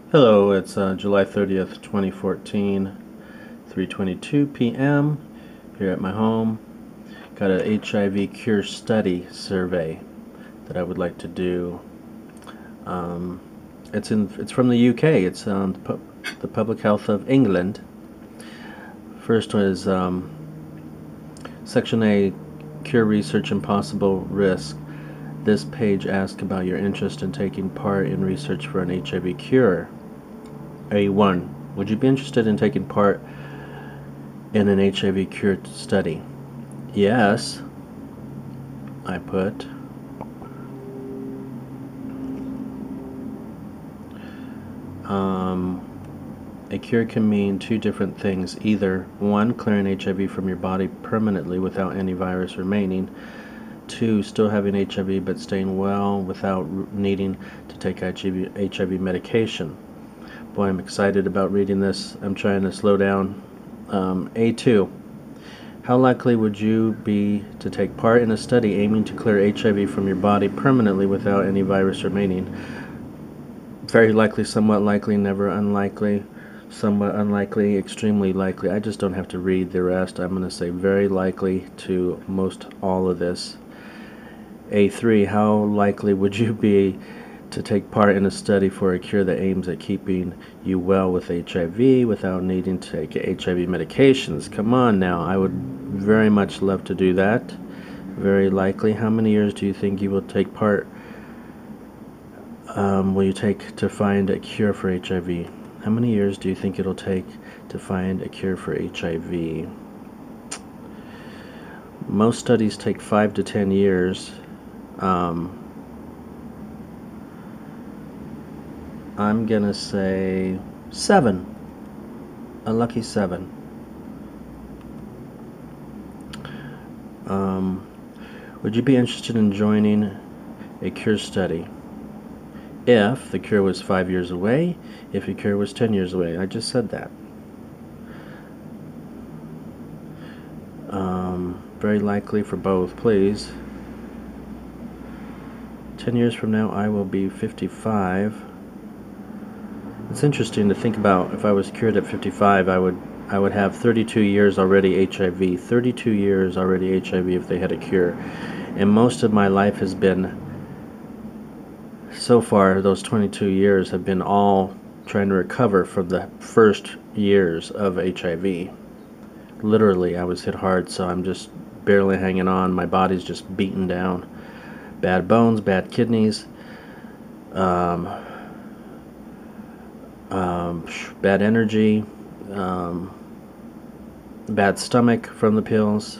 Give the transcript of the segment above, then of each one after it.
Hello, it's July 30th, 2014, 3:22 p.m. here at my home. Got an HIV CURE study survey that I would like to do. Um, it's from the UK. It's the Public Health of England. First one is Section A, CURE research and possible risk. This page asks about your interest in taking part in research for an HIV cure. A1. Would you be interested in taking part in an HIV cure study? Yes, I put. A cure can mean two different things. Either one, clearing HIV from your body permanently without any virus remaining. Two, still having HIV but staying well without needing to take HIV medication. Boy, I'm excited about reading this. I'm trying to slow down. A2. How likely would you be to take part in a study aiming to clear HIV from your body permanently without any virus remaining? Very likely, somewhat likely, never unlikely, somewhat unlikely, extremely likely. I just don't have to read the rest. I'm going to say very likely to most all of this. A3, how likely would you be to take part in a study for a cure that aims at keeping you well with HIV without needing to take HIV medications? Come on now, I would very much love to do that. Very likely. How many years do you think you will take part will you take to find a cure for HIV? How many years do you think it'll take to find a cure for HIV? Most studies take 5 to 10 years. I'm gonna say 7. A lucky 7. Would you be interested in joining a cure study? If the cure was 5 years away, if the cure was 10 years away. I just said that. Very likely for both, please. 10 years from now, I will be 55. It's interesting to think about. If I was cured at 55, I would have 32 years already HIV. 32 years already HIV if they had a cure. And most of my life has been, so far, those 22 years have been all trying to recover from the first years of HIV. Literally, I was hit hard, so I'm just barely hanging on. My body's just beaten down. Bad bones, bad kidneys, bad energy, bad stomach from the pills,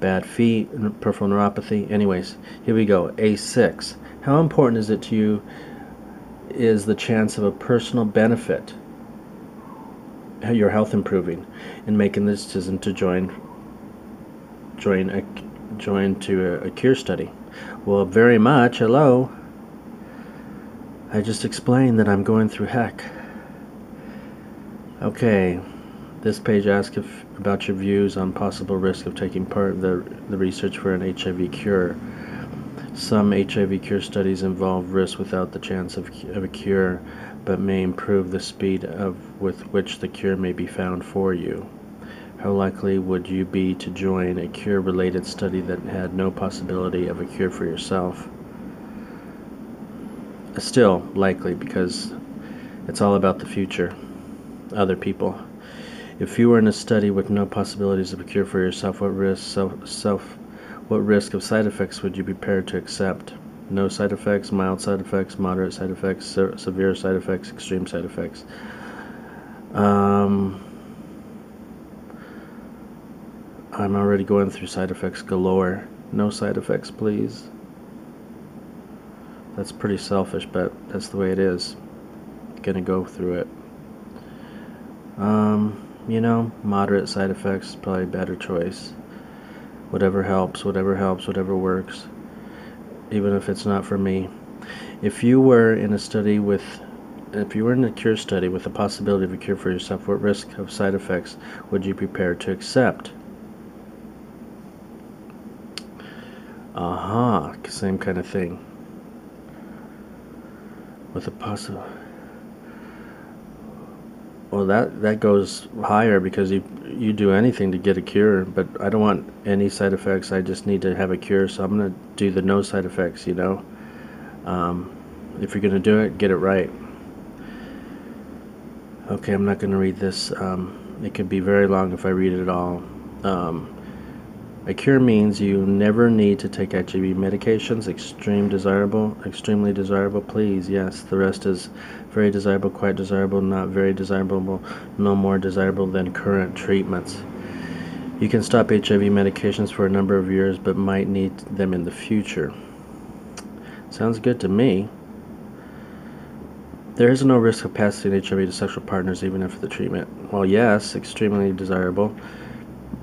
bad feet, peripheral neuropathy. Anyways, here we go. A6. How important is it to you is the chance of a personal benefit, your health improving, in making the decision to join to a cure study? Well, very much. Hello. I just explained that I'm going through heck. Okay, this page asks about your views on possible risk of taking part in the research for an HIV cure. Some HIV cure studies involve risk without the chance of a cure, but may improve the speed with which the cure may be found for you. How likely would you be to join a cure-related study that had no possibility of a cure for yourself? Still likely, because it's all about the future, other people. If you were in a study with no possibilities of a cure for yourself, what risk of side effects would you be prepared to accept? No side effects, mild side effects, moderate side effects, severe side effects, extreme side effects. I'm already going through side effects galore. No side effects, please. That's pretty selfish, but that's the way it is. Gonna go through it. Moderate side effects is probably a better choice. Whatever helps, whatever works, even if it's not for me. If you were in a cure study with the possibility of a cure for yourself, what risk of side effects would you be prepared to accept? Same kind of thing. With a possible Well, that goes higher because you do anything to get a cure, but I don't want any side effects. I just need to have a cure, so I'm gonna do the no side effects. If you're gonna do it, get it right. Okay, I'm not gonna read this. It could be very long if I read it all. A cure means you never need to take HIV medications. Extremely desirable, please. Yes, the rest is very desirable, quite desirable, not very desirable, no more desirable than current treatments. You can stop HIV medications for a number of years, but might need them in the future. Sounds good to me. There is no risk of passing HIV to sexual partners even after the treatment. Well, yes, extremely desirable.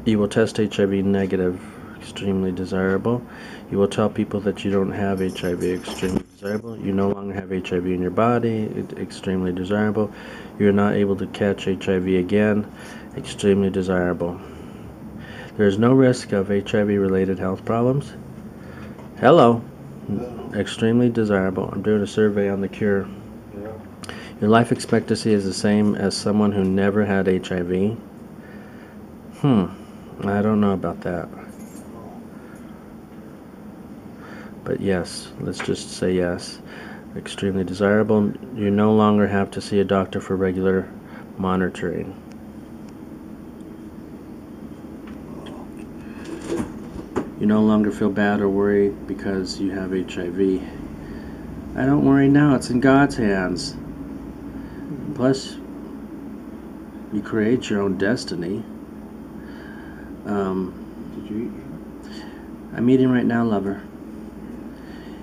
You will test HIV negative, extremely desirable. You will tell people that you don't have HIV, extremely desirable. You no longer have HIV in your body, extremely desirable. You're not able to catch HIV again, extremely desirable. There is no risk of HIV-related health problems. Hello, extremely desirable. I'm doing a survey on the cure. Your life expectancy is the same as someone who never had HIV. I don't know about that. But yes, let's just say yes. Extremely desirable. You no longer have to see a doctor for regular monitoring. You no longer feel bad or worry because you have HIV. I don't worry now, it's in God's hands. Plus, you create your own destiny. Did you eat? I'm eating right now, lover.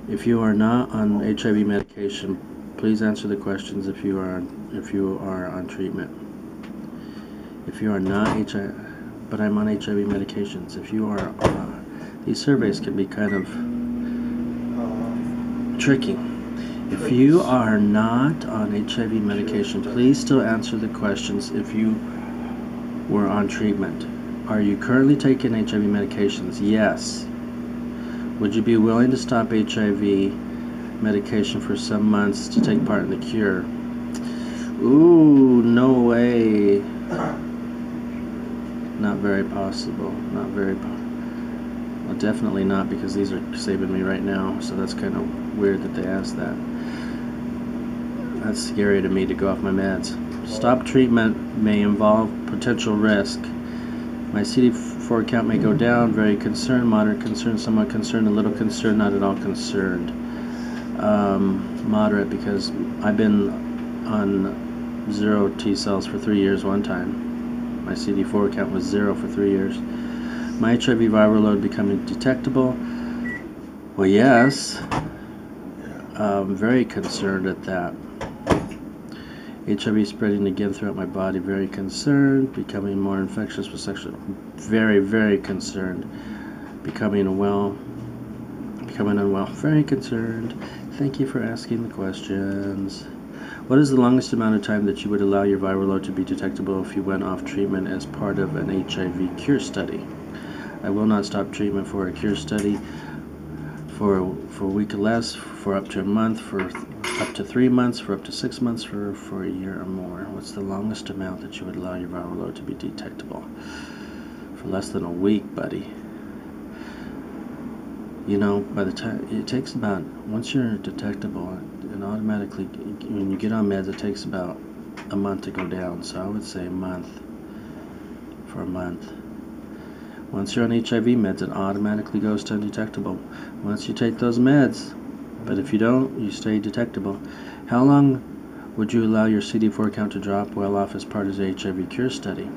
If you are not on HIV medication, please answer the questions if you are on treatment. If you are not HIV, but I'm on HIV medications. If you are, these surveys can be kind of tricky. If you are not on HIV medication, please still answer the questions if you were on treatment. Are you currently taking HIV medications? Yes. Would you be willing to stop HIV medication for some months to take part in the cure? Ooh, no way. Not very possible. Not very well, definitely not, because these are saving me right now, so that's kind of weird that they asked that. That's scary to me to go off my meds. Stop treatment may involve potential risk. My CD4 count may go down. Very concerned, moderate concerned, somewhat concerned, a little concerned, not at all concerned. Moderate, because I've been on 0 T cells for 3 years one time. My CD4 count was 0 for 3 years. My HIV viral load becoming detectable. Well, yes. Very concerned at that. HIV spreading again throughout my body. Very concerned. Becoming more infectious with sexual. Very, very concerned. Becoming unwell. Very concerned. Thank you for asking the questions. What is the longest amount of time that you would allow your viral load to be detectable if you went off treatment as part of an HIV cure study? I will not stop treatment for a cure study for a week or less, for up to a month, for up to 3 months, for up to 6 months, for a year or more. What's the longest amount that you would allow your viral load to be detectable? For less than a week, buddy. You know, by the time it takes about, once you're detectable, and automatically, when you get on meds, it takes about a month to go down. So I would say a month. For a month. Once you're on HIV meds, it automatically goes to undetectable. Once you take those meds, but if you don't, you stay detectable. How long would you allow your CD4 count to drop well off as part of the HIV cure study?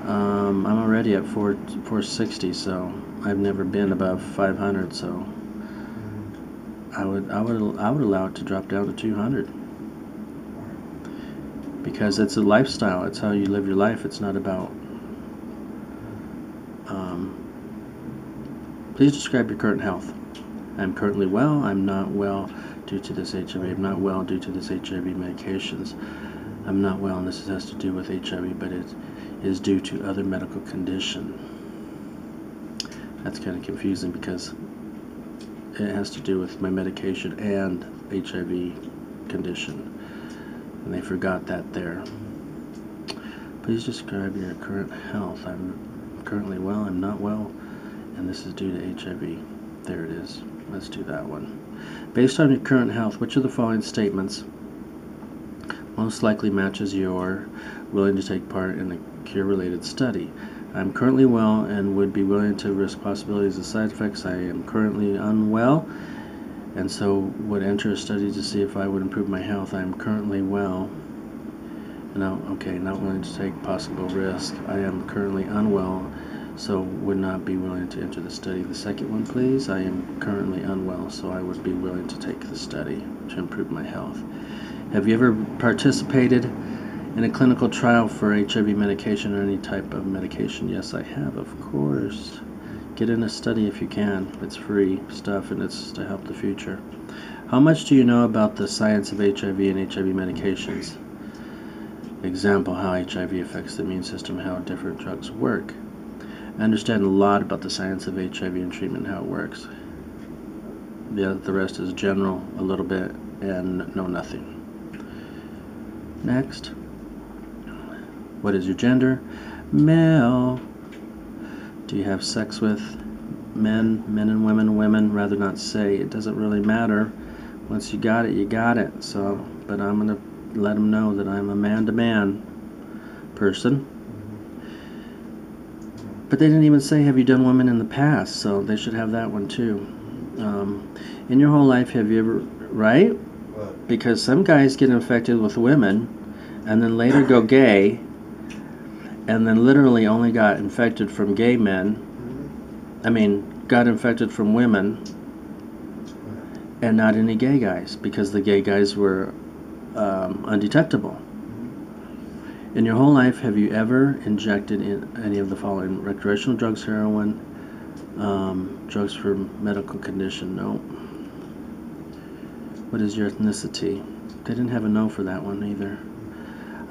I'm already at 460, so I've never been above 500, so I would allow it to drop down to 200. Because it's a lifestyle. It's how you live your life. It's not about... please describe your current health. I'm currently well. I'm not well due to this HIV. I'm not well due to this HIV medications. I'm not well, and this has to do with HIV, but it is due to other medical condition. That's kind of confusing because it has to do with my medication and HIV condition. And they forgot that there. Please describe your current health. I'm currently well, I'm not well, and this is due to HIV. There it is. Let's do that one. Based on your current health, which of the following statements most likely matches your willing to take part in a cure-related study? I'm currently well and would be willing to risk possibilities of side effects. I am currently unwell and so would enter a study to see if I would improve my health. I am currently well. No, okay, not willing to take possible risk. I am currently unwell, so would not be willing to enter the study. The second one, please. I am currently unwell, so I would be willing to take the study to improve my health. Have you ever participated in a clinical trial for HIV medication or any type of medication? Yes, I have, of course. Get in a study if you can. It's free stuff and it's to help the future. How much do you know about the science of HIV and HIV medications? Example, how HIV affects the immune system, how different drugs work. I understand a lot about the science of HIV and treatment, how it works. The rest is general, a little bit, and know nothing. Next. What is your gender? Male. Do you have sex with men and women? Rather not say. It doesn't really matter. Once you got it, you got it. So, but I'm going to let them know that I'm a man-to-man person. But they didn't even say, have you done women in the past? So they should have that one too. In your whole life, have you ever, right? What? Because some guys get infected with women and then later go gay and then literally only got infected from gay men. Got infected from women and not any gay guys because the gay guys were undetectable. In your whole life, have you ever injected in any of the following? Recreational drugs, heroin, drugs for medical condition? No. What is your ethnicity? They didn't have a no for that one either.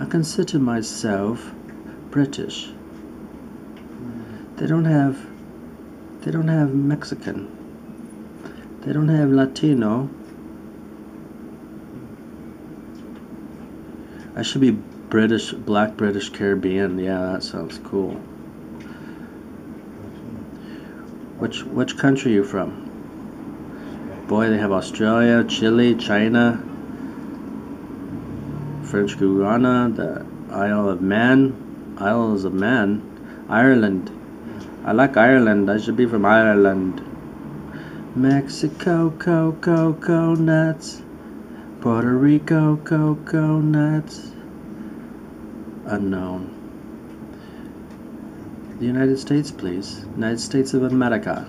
I consider myself British. They don't have Mexican. They don't have Latino. I should be British, Black British Caribbean. Yeah, that sounds cool. Which country are you from? Boy, they have Australia, Chile, China, French Guiana, the Isles of Man, Ireland. I like Ireland. I should be from Ireland. Mexico, cocoa nuts. Puerto Rico, cocoa nuts. Unknown. The United States, please. United States of America.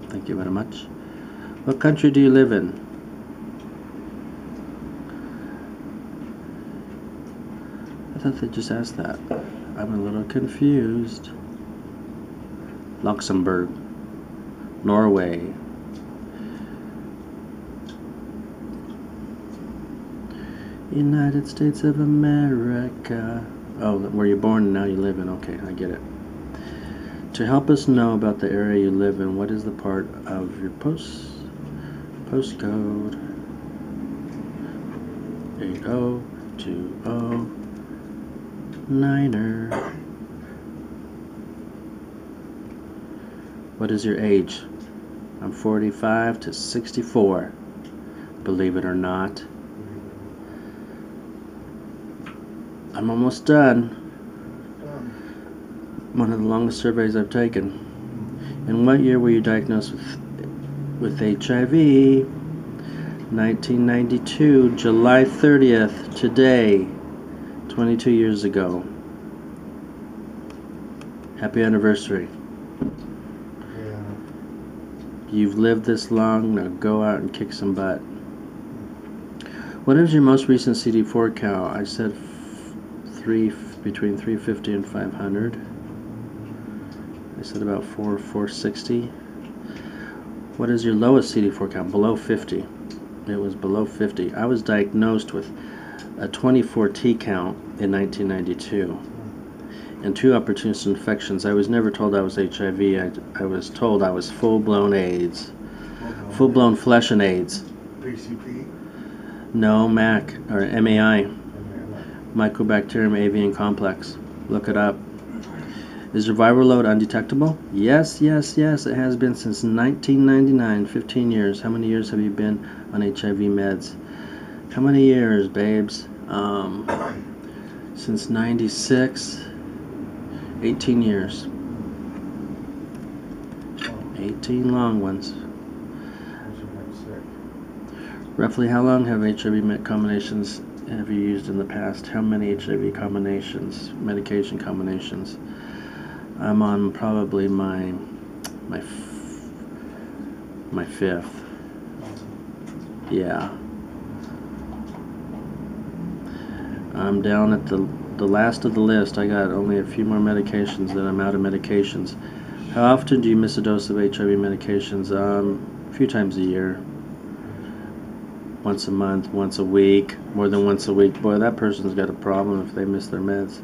Thank you very much. What country do you live in? I thought they just asked that. I'm a little confused. Luxembourg. Norway. United States of America. Oh, where you're born and now you live in. Okay, I get it. To help us know about the area you live in, what is the part of your postcode? 80209er. What is your age? I'm 45 to 64. Believe it or not. I'm almost done. One of the longest surveys I've taken. In what year were you diagnosed with HIV? 1992, July 30th, today, 22 years ago. Happy anniversary. Yeah. You've lived this long, now go out and kick some butt. What is your most recent CD4 count? I said between 350 and 500. I said about 460. What is your lowest CD4 count? Below 50. It was below 50. I was diagnosed with a 24T count in 1992 and 2 opportunist infections. I was never told I was HIV. I was told I was full-blown AIDS. Full-blown flesh and AIDS. PCP? No, MAC, or MAI. Mycobacterium avian complex. Look it up. Is your viral load undetectable? Yes, yes, yes. It has been since 1999, 15 years. How many years have you been on HIV meds? How many years, babes? Since 96, 18 years. 18 long ones. Roughly how long have HIV combinations have you used in the past? How many HIV combinations, medication combinations? I'm on probably my fifth. Yeah. I'm down at the last of the list. I got only a few more medications, then I'm out of medications. How often do you miss a dose of HIV medications? A few times a year. Once a month, once a week, more than once a week. Boy, that person's got a problem if they miss their meds.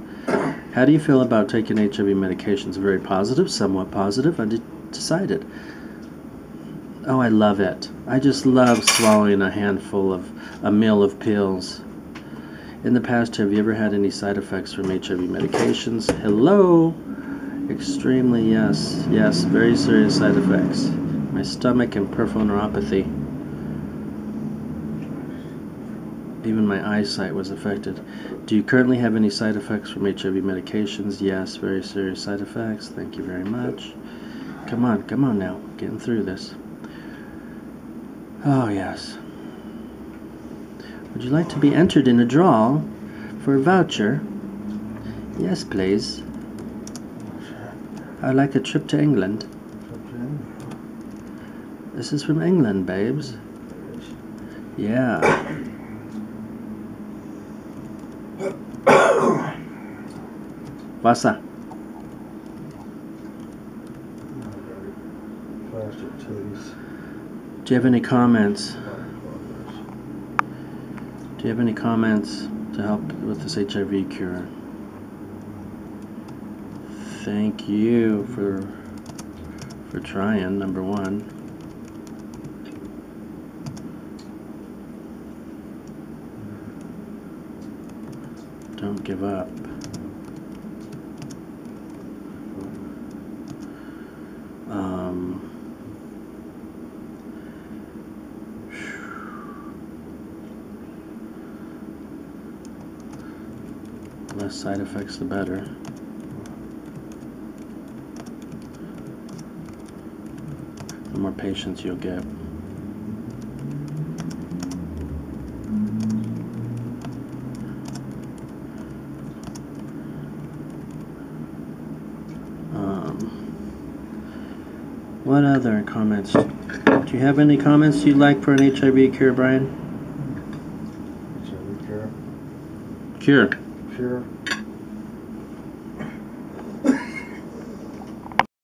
How do you feel about taking HIV medications? Very positive, somewhat positive, undecided. Oh, I love it. I just love swallowing a meal of pills. In the past, have you ever had any side effects from HIV medications? Hello? Extremely, yes. Yes, very serious side effects. My stomach and peripheral neuropathy. Even my eyesight was affected. Do you currently have any side effects from HIV medications? Yes, very serious side effects. Thank you very much. Come on now. Getting through this. Oh, yes. Would you like to be entered in a draw for a voucher? Yes, please. I'd like a trip to England. This is from England, babes. Yeah. Wasser. Do you have any comments? Do you have any comments to help with this HIV cure? Thank you for trying, number one. Don't give up. Less side effects, the better. The more patience you'll get. What other comments? Do you have any comments you'd like for an HIV cure, Brian? HIV cure? Cure. Cure.